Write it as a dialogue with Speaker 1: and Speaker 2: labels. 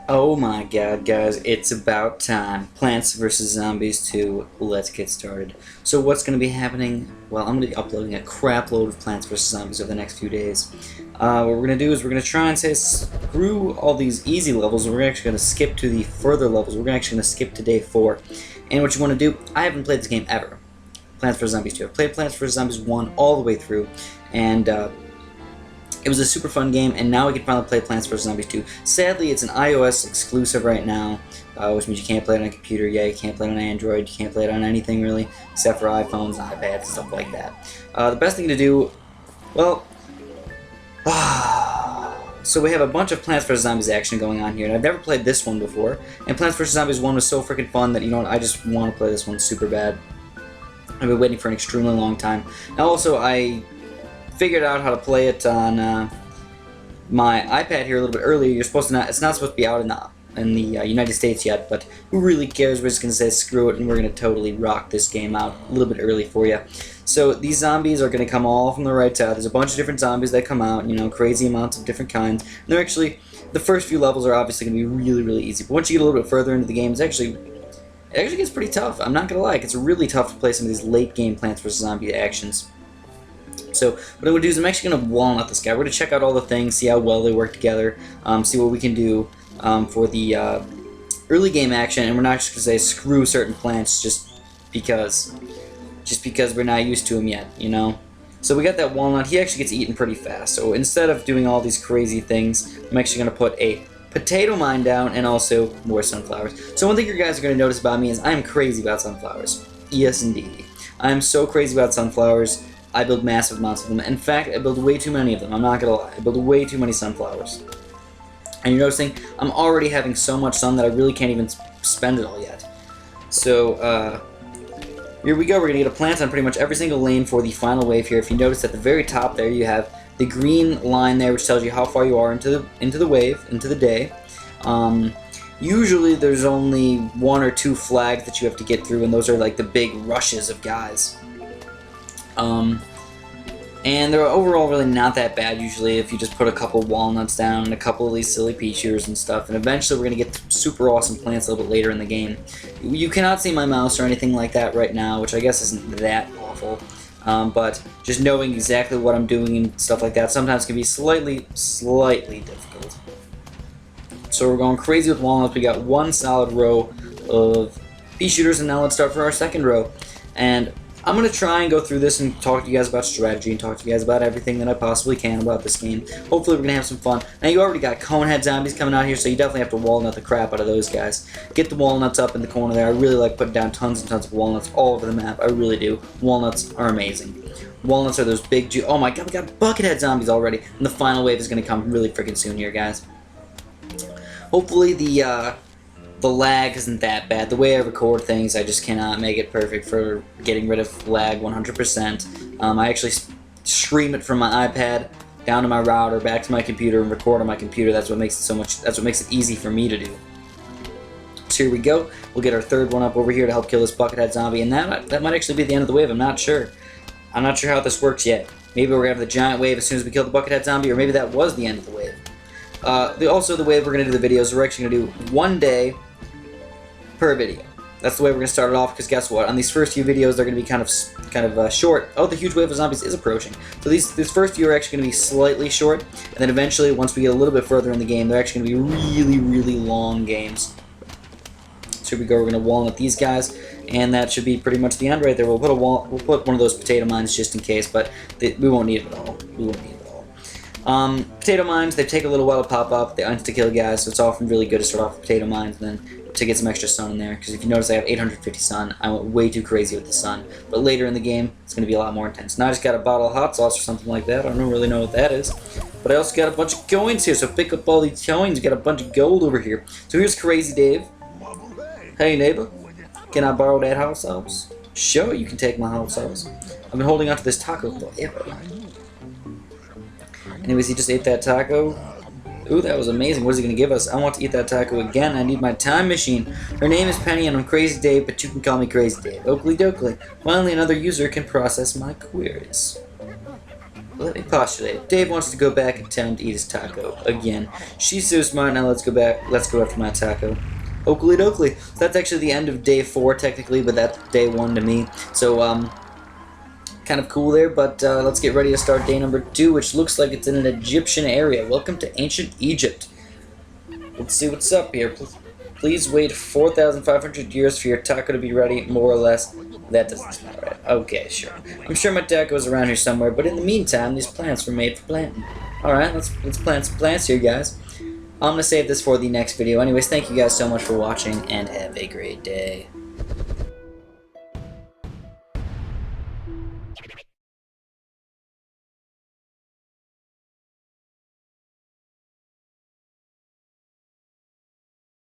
Speaker 1: Oh my god, guys, it's about time. Plants vs. Zombies 2, let's get started. So what's going to be happening? Well, I'm going to be uploading a crap load of Plants vs. Zombies over the next few days. What we're going to do is we're going to try and say screw all these easy levels, and we're actually going to skip to the further levels. We're actually going to skip to day 4. And what you want to do, I haven't played this game ever. Plants vs. Zombies 2. I've played Plants vs. Zombies 1 all the way through, and it was a super fun game, and now we can finally play Plants vs. Zombies 2. Sadly, it's an iOS exclusive right now, which means you can't play it on a computer. Yeah, you can't play it on Android. You can't play it on anything, really, except for iPhones, iPads, stuff like that. The best thing to do, well, so we have a bunch of Plants vs. Zombies action going on here, and I've never played this one before. And Plants vs. Zombies 1 was so freaking fun that, you know what, I just want to play this one super bad. I've been waiting for an extremely long time. Now, also, I figured out how to play it on my iPad here a little bit earlier. You're supposed to not. It's not supposed to be out in the United States yet, but who really cares? We're just gonna say screw it, and we're gonna totally rock this game out a little bit early for you. So these zombies are gonna come all from the right side. There's a bunch of different zombies that come out. You know, crazy amounts of different kinds. And they're actually, the first few levels are obviously gonna be really, really easy. But once you get a little bit further into the game, it actually gets pretty tough. I'm not gonna lie. It's really tough to play some of these late game Plants vs. Zombie actions. So what I'm going to do is I'm actually going to walnut this guy. We're going to check out all the things, see how well they work together, see what we can do for the early game action, and we're not just going to say screw certain plants just because we're not used to them yet, you know? So we got that walnut. He actually gets eaten pretty fast. So instead of doing all these crazy things, I'm actually going to put a potato mine down and also more sunflowers. So one thing you guys are going to notice about me is I'm crazy about sunflowers. Yes, indeed. I'm so crazy about sunflowers. I build massive amounts of them. In fact, I build way too many of them. I'm not gonna lie. I build way too many sunflowers. And you're noticing I'm already having so much sun that I really can't even spend it all yet. So, here we go. We're gonna get a plant on pretty much every single lane for the final wave here. If you notice at the very top there, you have the green line there, which tells you how far you are into the wave, into the day. Usually there's only 1 or 2 flags that you have to get through, and those are like the big rushes of guys. And they're overall really not that bad usually if you just put a couple walnuts down and a couple of these silly pea shooters and stuff, and eventually we're going to get super awesome plants a little bit later in the game. You cannot see my mouse or anything like that right now, which I guess isn't that awful, but just knowing exactly what I'm doing and stuff like that sometimes can be slightly difficult. So we're going crazy with walnuts. We got 1 solid row of pea shooters, and now let's start for our second row. And I'm going to try and go through this and talk to you guys about strategy and talk to you guys about everything that I possibly can about this game. Hopefully we're going to have some fun. Now you already got conehead zombies coming out here, so you definitely have to walnut the crap out of those guys. Get the walnuts up in the corner there. I really like putting down tons and tons of walnuts all over the map. I really do. Walnuts are amazing. Walnuts are those big oh my god, we got buckethead zombies already. And the final wave is going to come really freaking soon here, guys. Hopefully the lag isn't that bad. The way I record things, I just cannot make it perfect for getting rid of lag 100%. I actually stream it from my iPad down to my router, back to my computer, and record on my computer. That's what makes it so much. That's what makes it easy for me to do. So here we go. We'll get our third one up over here to help kill this buckethead zombie, and that might actually be the end of the wave. I'm not sure. I'm not sure how this works yet. Maybe we're gonna have the giant wave as soon as we kill the buckethead zombie, or maybe that was the end of the wave. Also, the way we're gonna do the videos, we're actually gonna do 1 day per video. That's the way we're gonna start it off, because guess what? On these first few videos, they're gonna be kind of short. Oh, the huge wave of zombies is approaching. So these first few are actually gonna be slightly short, and then eventually, once we get a little bit further in the game, they're actually gonna be really, really long games. So here we go. We're gonna walnut these guys, and that should be pretty much the end right there. We'll put one of those potato mines just in case, but we won't need it at all. We won't need it at all. Potato mines, they take a little while to pop up. They insta-kill guys, so it's often really good to start off with potato mines and then to get some extra sun in there, because if you notice I have 850 sun. I went way too crazy with the sun, but later in the game it's going to be a lot more intense. Now I just got a bottle of hot sauce or something like that. I don't really know what that is, but I also got a bunch of coins here, so pick up all these coins. We got a bunch of gold over here. So here's Crazy Dave. Hey neighbor, can I borrow that hot sauce? Sure, you can take my hot sauce. I've been holding on to this taco forever. Anyways, he just ate that taco. Ooh, that was amazing. What is he going to give us? I want to eat that taco again. I need my time machine. Her name is Penny, and I'm Crazy Dave, but you can call me Crazy Dave. Oakley dokley. Finally, another user can process my queries. Let me postulate. Dave wants to go back in town to eat his taco again. She's so smart. Now let's go back. Let's go after my taco. Oakley dokley. So that's actually the end of day 4 technically, but that's day 1 to me. So kind of cool there. But let's get ready to start day number 2, which looks like it's in an Egyptian area. Welcome to ancient Egypt. Let's see what's up here. Please wait 4,500 years for your taco to be ready, more or less. That doesn't sound right. Okay, sure. I'm sure my taco's around here somewhere, but in the meantime, these plants were made for planting. Alright, let's plant some plants here, guys. I'm going to save this for the next video. Anyways, thank you guys so much for watching, and have a great day.